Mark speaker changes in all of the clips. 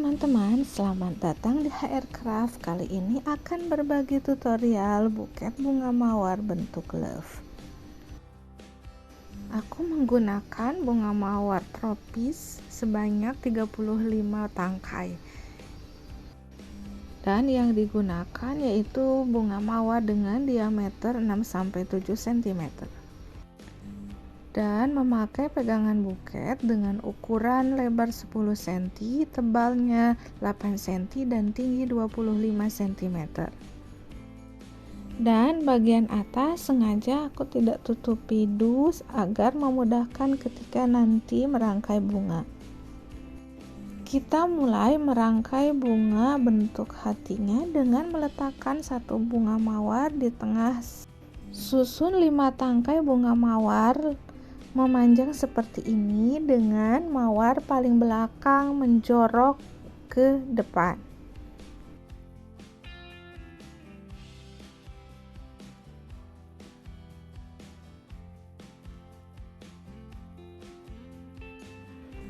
Speaker 1: teman-teman, selamat datang di HR Craft. Kali ini akan berbagi tutorial buket bunga mawar bentuk love. Aku menggunakan bunga mawar tropis sebanyak 35 tangkai. Dan yang digunakan yaitu bunga mawar dengan diameter 6-7 cm. Dan memakai pegangan buket dengan ukuran lebar 10 cm, tebalnya 8 cm dan tinggi 25 cm. Dan bagian atas sengaja aku tidak tutupi dus agar memudahkan ketika nanti merangkai bunga. Kita mulai merangkai bunga bentuk hatinya dengan meletakkan satu bunga mawar di tengah. Susun 5 tangkai bunga mawar memanjang seperti ini dengan mawar paling belakang menjorok ke depan.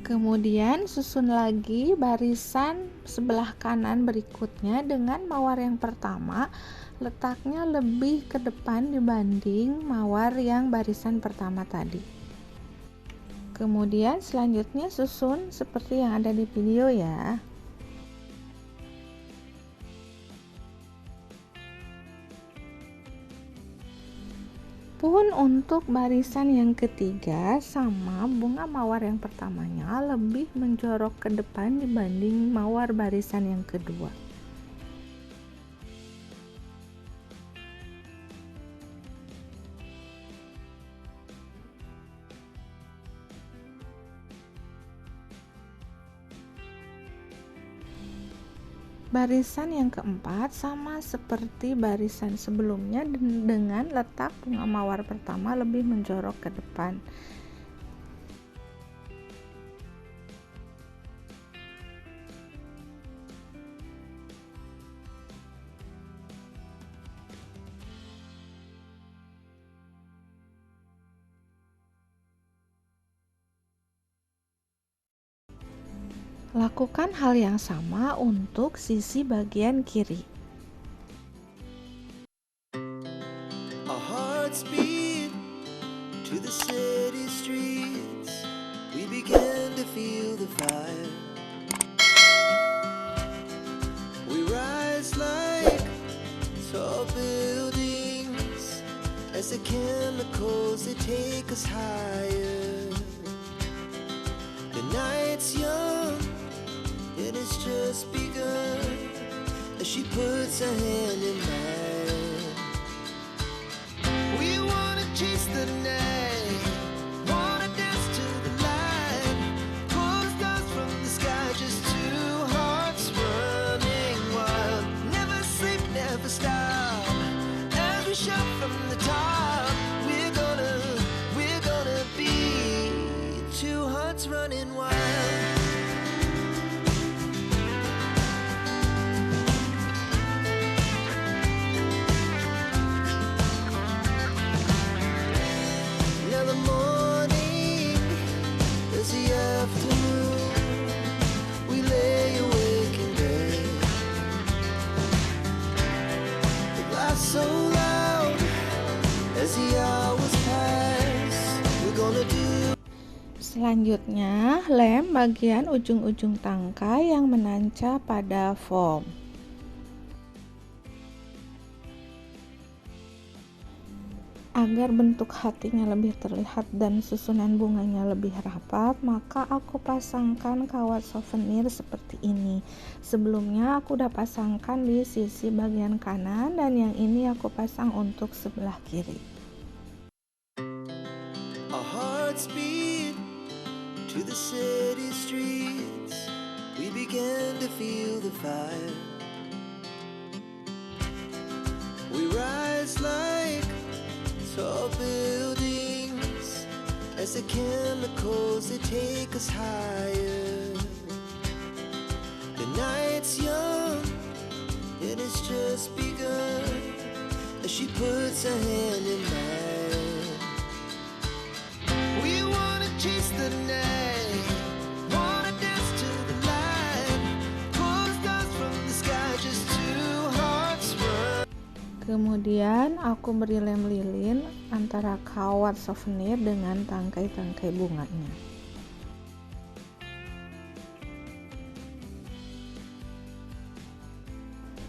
Speaker 1: Kemudian susun lagi barisan sebelah kanan berikutnya dengan mawar yang pertama letaknya lebih ke depan dibanding mawar yang barisan pertama tadi. Kemudian selanjutnya susun seperti yang ada di video ya. Pun untuk barisan yang ketiga sama bunga mawar yang pertamanya lebih menjorok ke depan dibanding mawar barisan yang kedua. Barisan yang keempat sama seperti barisan sebelumnya dengan letak bunga mawar pertama lebih menjorok ke depan. Lakukan hal yang sama untuk sisi bagian kiri.
Speaker 2: Our hearts beat to the city streets. We begin to feel the fire. We rise like tall buildings as the chemicals they take us higher. The night's young, and it's just begun as she puts her hand in mine. We wanna chase the night, wanna dance to the light, pull the stars from the sky, just two hearts running wild. Never sleep, never stop, as we shout from the top. We're gonna be two hearts running wild. So loud as the hours pass, we're gonna do.
Speaker 1: Selanjutnya, lem bagian ujung-ujung tangkai yang menancap pada foam. Agar bentuk hatinya lebih terlihat dan susunan bunganya lebih rapat, maka aku pasangkan kawat souvenir seperti ini. Sebelumnya aku udah pasangkan di sisi bagian kanan dan yang ini aku pasang untuk sebelah kiri.
Speaker 2: Our hearts beat to the city streets. We began to feel the fire. We rise like tall buildings as the chemicals they take us higher. The night's young, and it's just begun as she puts her hand in mine. We wanna chase the night, wanna dance to the light,
Speaker 1: Kemudian aku beri lem lilin antara kawat souvenir dengan tangkai-tangkai bunganya.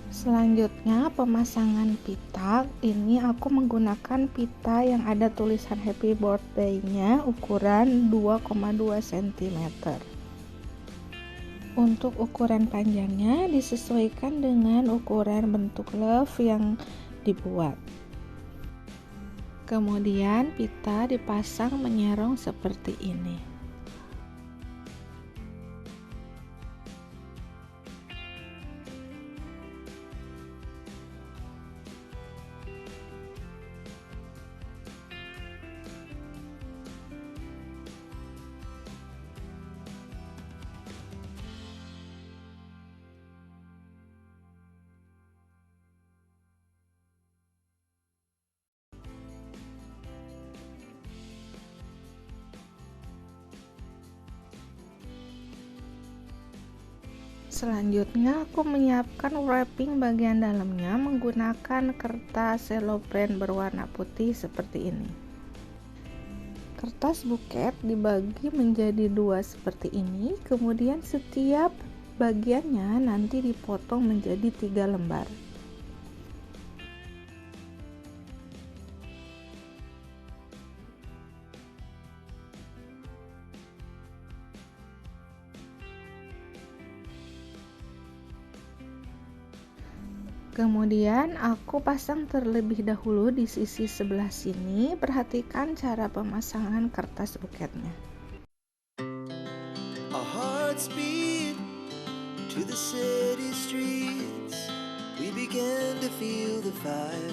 Speaker 1: Selanjutnya pemasangan pita. Ini aku menggunakan pita yang ada tulisan happy birthday-nya ukuran 2,2 cm. Untuk ukuran panjangnya disesuaikan dengan ukuran bentuk love yang dibuat. Kemudian pita dipasang menyerong seperti ini. Selanjutnya aku menyiapkan wrapping bagian dalamnya menggunakan kertas cellophane berwarna putih seperti ini. Kertas buket dibagi menjadi dua seperti ini, kemudian setiap bagiannya nanti dipotong menjadi 3 lembar. Kemudian aku pasang terlebih dahulu di sisi sebelah sini. Perhatikan cara pemasangan kertas buketnya.
Speaker 2: Our hearts beat to the city streets. We began to feel the fire.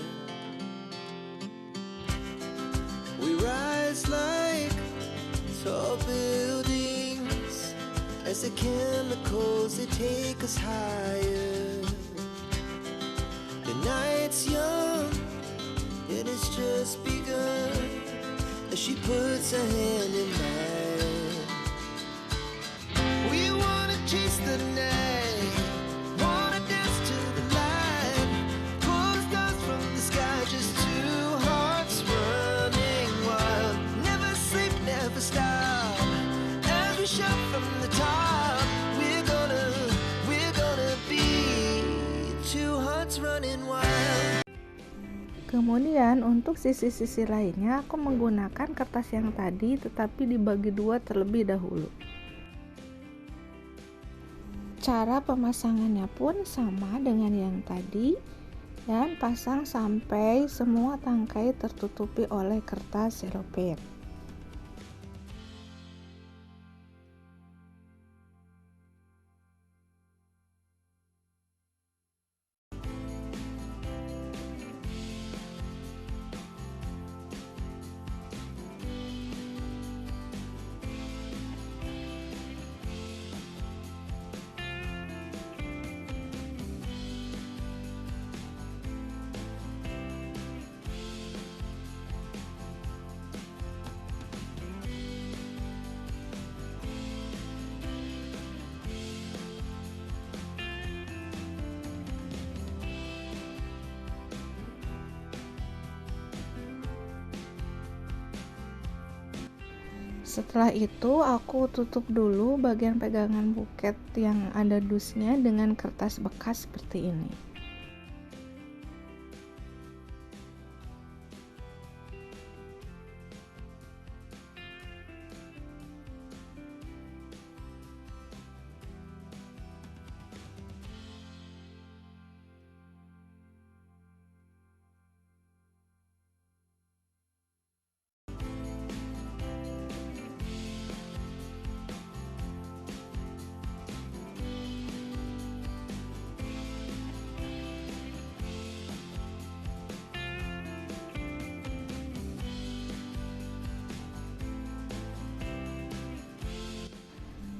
Speaker 2: We rise like tall buildings as the chemicals they take us higher. The night's young and it's just begun as she puts her hand in mine. We wanna chase the night, wanna dance to the light, pull the stars from the sky, just two hearts running wild. Never sleep, never stop, as we shout from the top. We're gonna be two hearts running wild.
Speaker 1: Kemudian untuk sisi-sisi lainnya aku menggunakan kertas yang tadi tetapi dibagi dua terlebih dahulu. Cara pemasangannya pun sama dengan yang tadi dan pasang sampai semua tangkai tertutupi oleh kertas cellophane. Setelah itu aku tutup dulu bagian pegangan buket yang ada dusnya dengan kertas bekas seperti ini.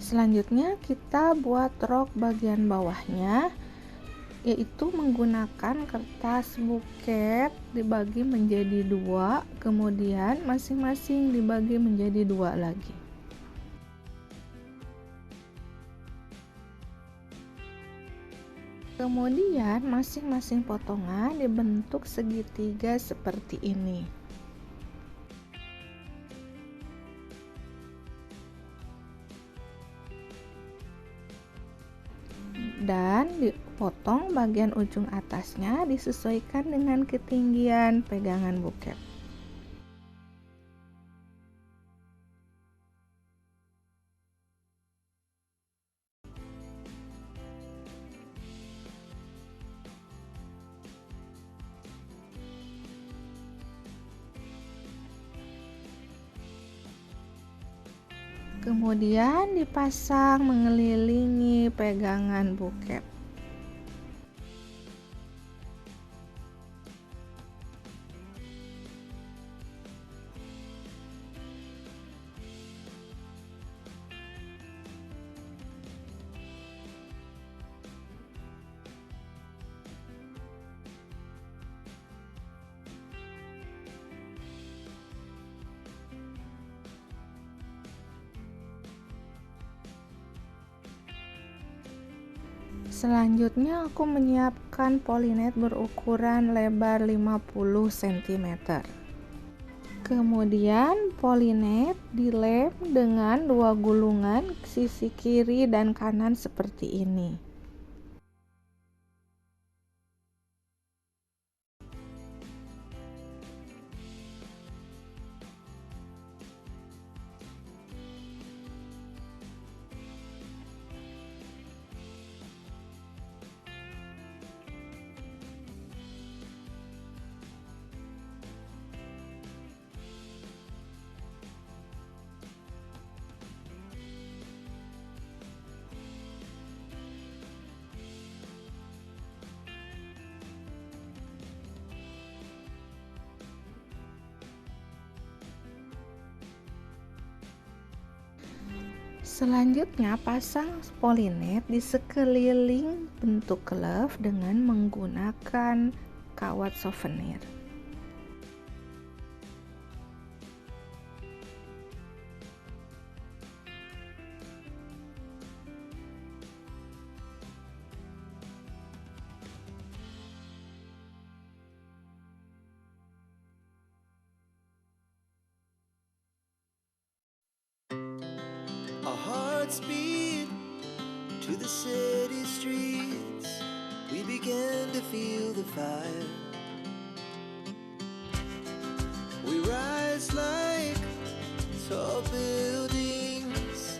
Speaker 1: Selanjutnya kita buat rok bagian bawahnya, yaitu menggunakan kertas buket dibagi menjadi dua, kemudian masing-masing dibagi menjadi dua lagi. Kemudian masing-masing potongan dibentuk segitiga seperti ini. Dan dipotong bagian ujung atasnya disesuaikan dengan ketinggian pegangan bokep. Kemudian dipasang mengelilingi pegangan bokep. Selanjutnya aku menyiapkan polinet berukuran lebar 50 cm. Kemudian polinet dilem dengan 2 gulungan sisi kiri dan kanan seperti ini. Selanjutnya pasang polinet di sekeliling bentuk glove dengan menggunakan kawat souvenir.
Speaker 2: Our hearts beat to the city streets. We began to feel the fire. We rise like tall buildings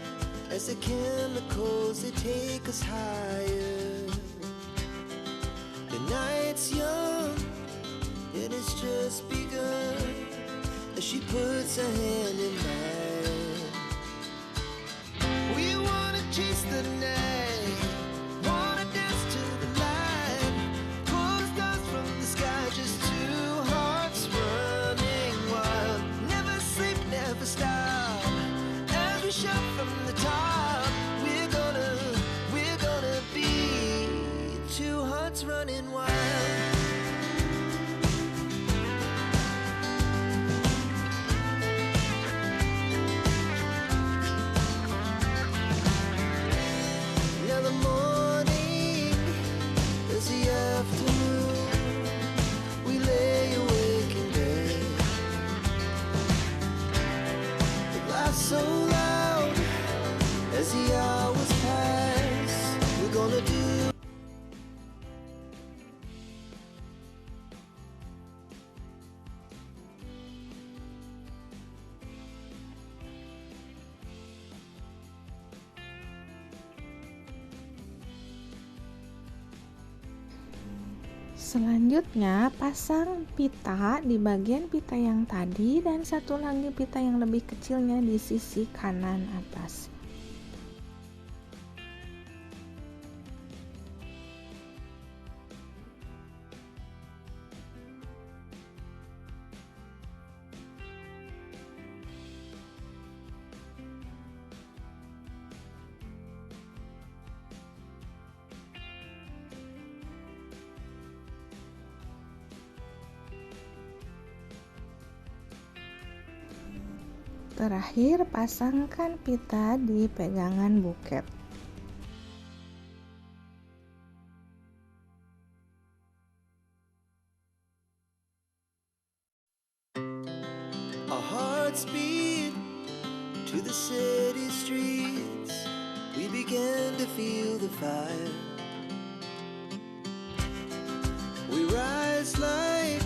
Speaker 2: as the chemicals they take us higher. The night's young and it's just begun as she puts her hand in mine. We wanna chase the night, wanna dance to the light, pull the stars from the sky, just two hearts running wild. Never sleep, never stop, as we shout from the top. We're gonna be two hearts running wild. Now the morning is the afternoon. We lay awake in bed. The laughs so loud as the hours pass. We're gonna do.
Speaker 1: Selanjutnya pasang pita di bagian pita yang tadi dan satu lagi pita yang lebih kecilnya di sisi kanan atas. Terakhir, pasangkan pita di pegangan bokep.
Speaker 2: Our hearts beat to the city streets. We began to feel the fire. We rise like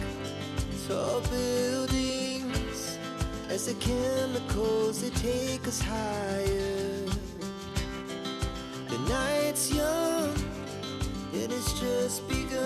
Speaker 2: tall buildings as the chemicals, they take us higher. The night's young and it's just begun.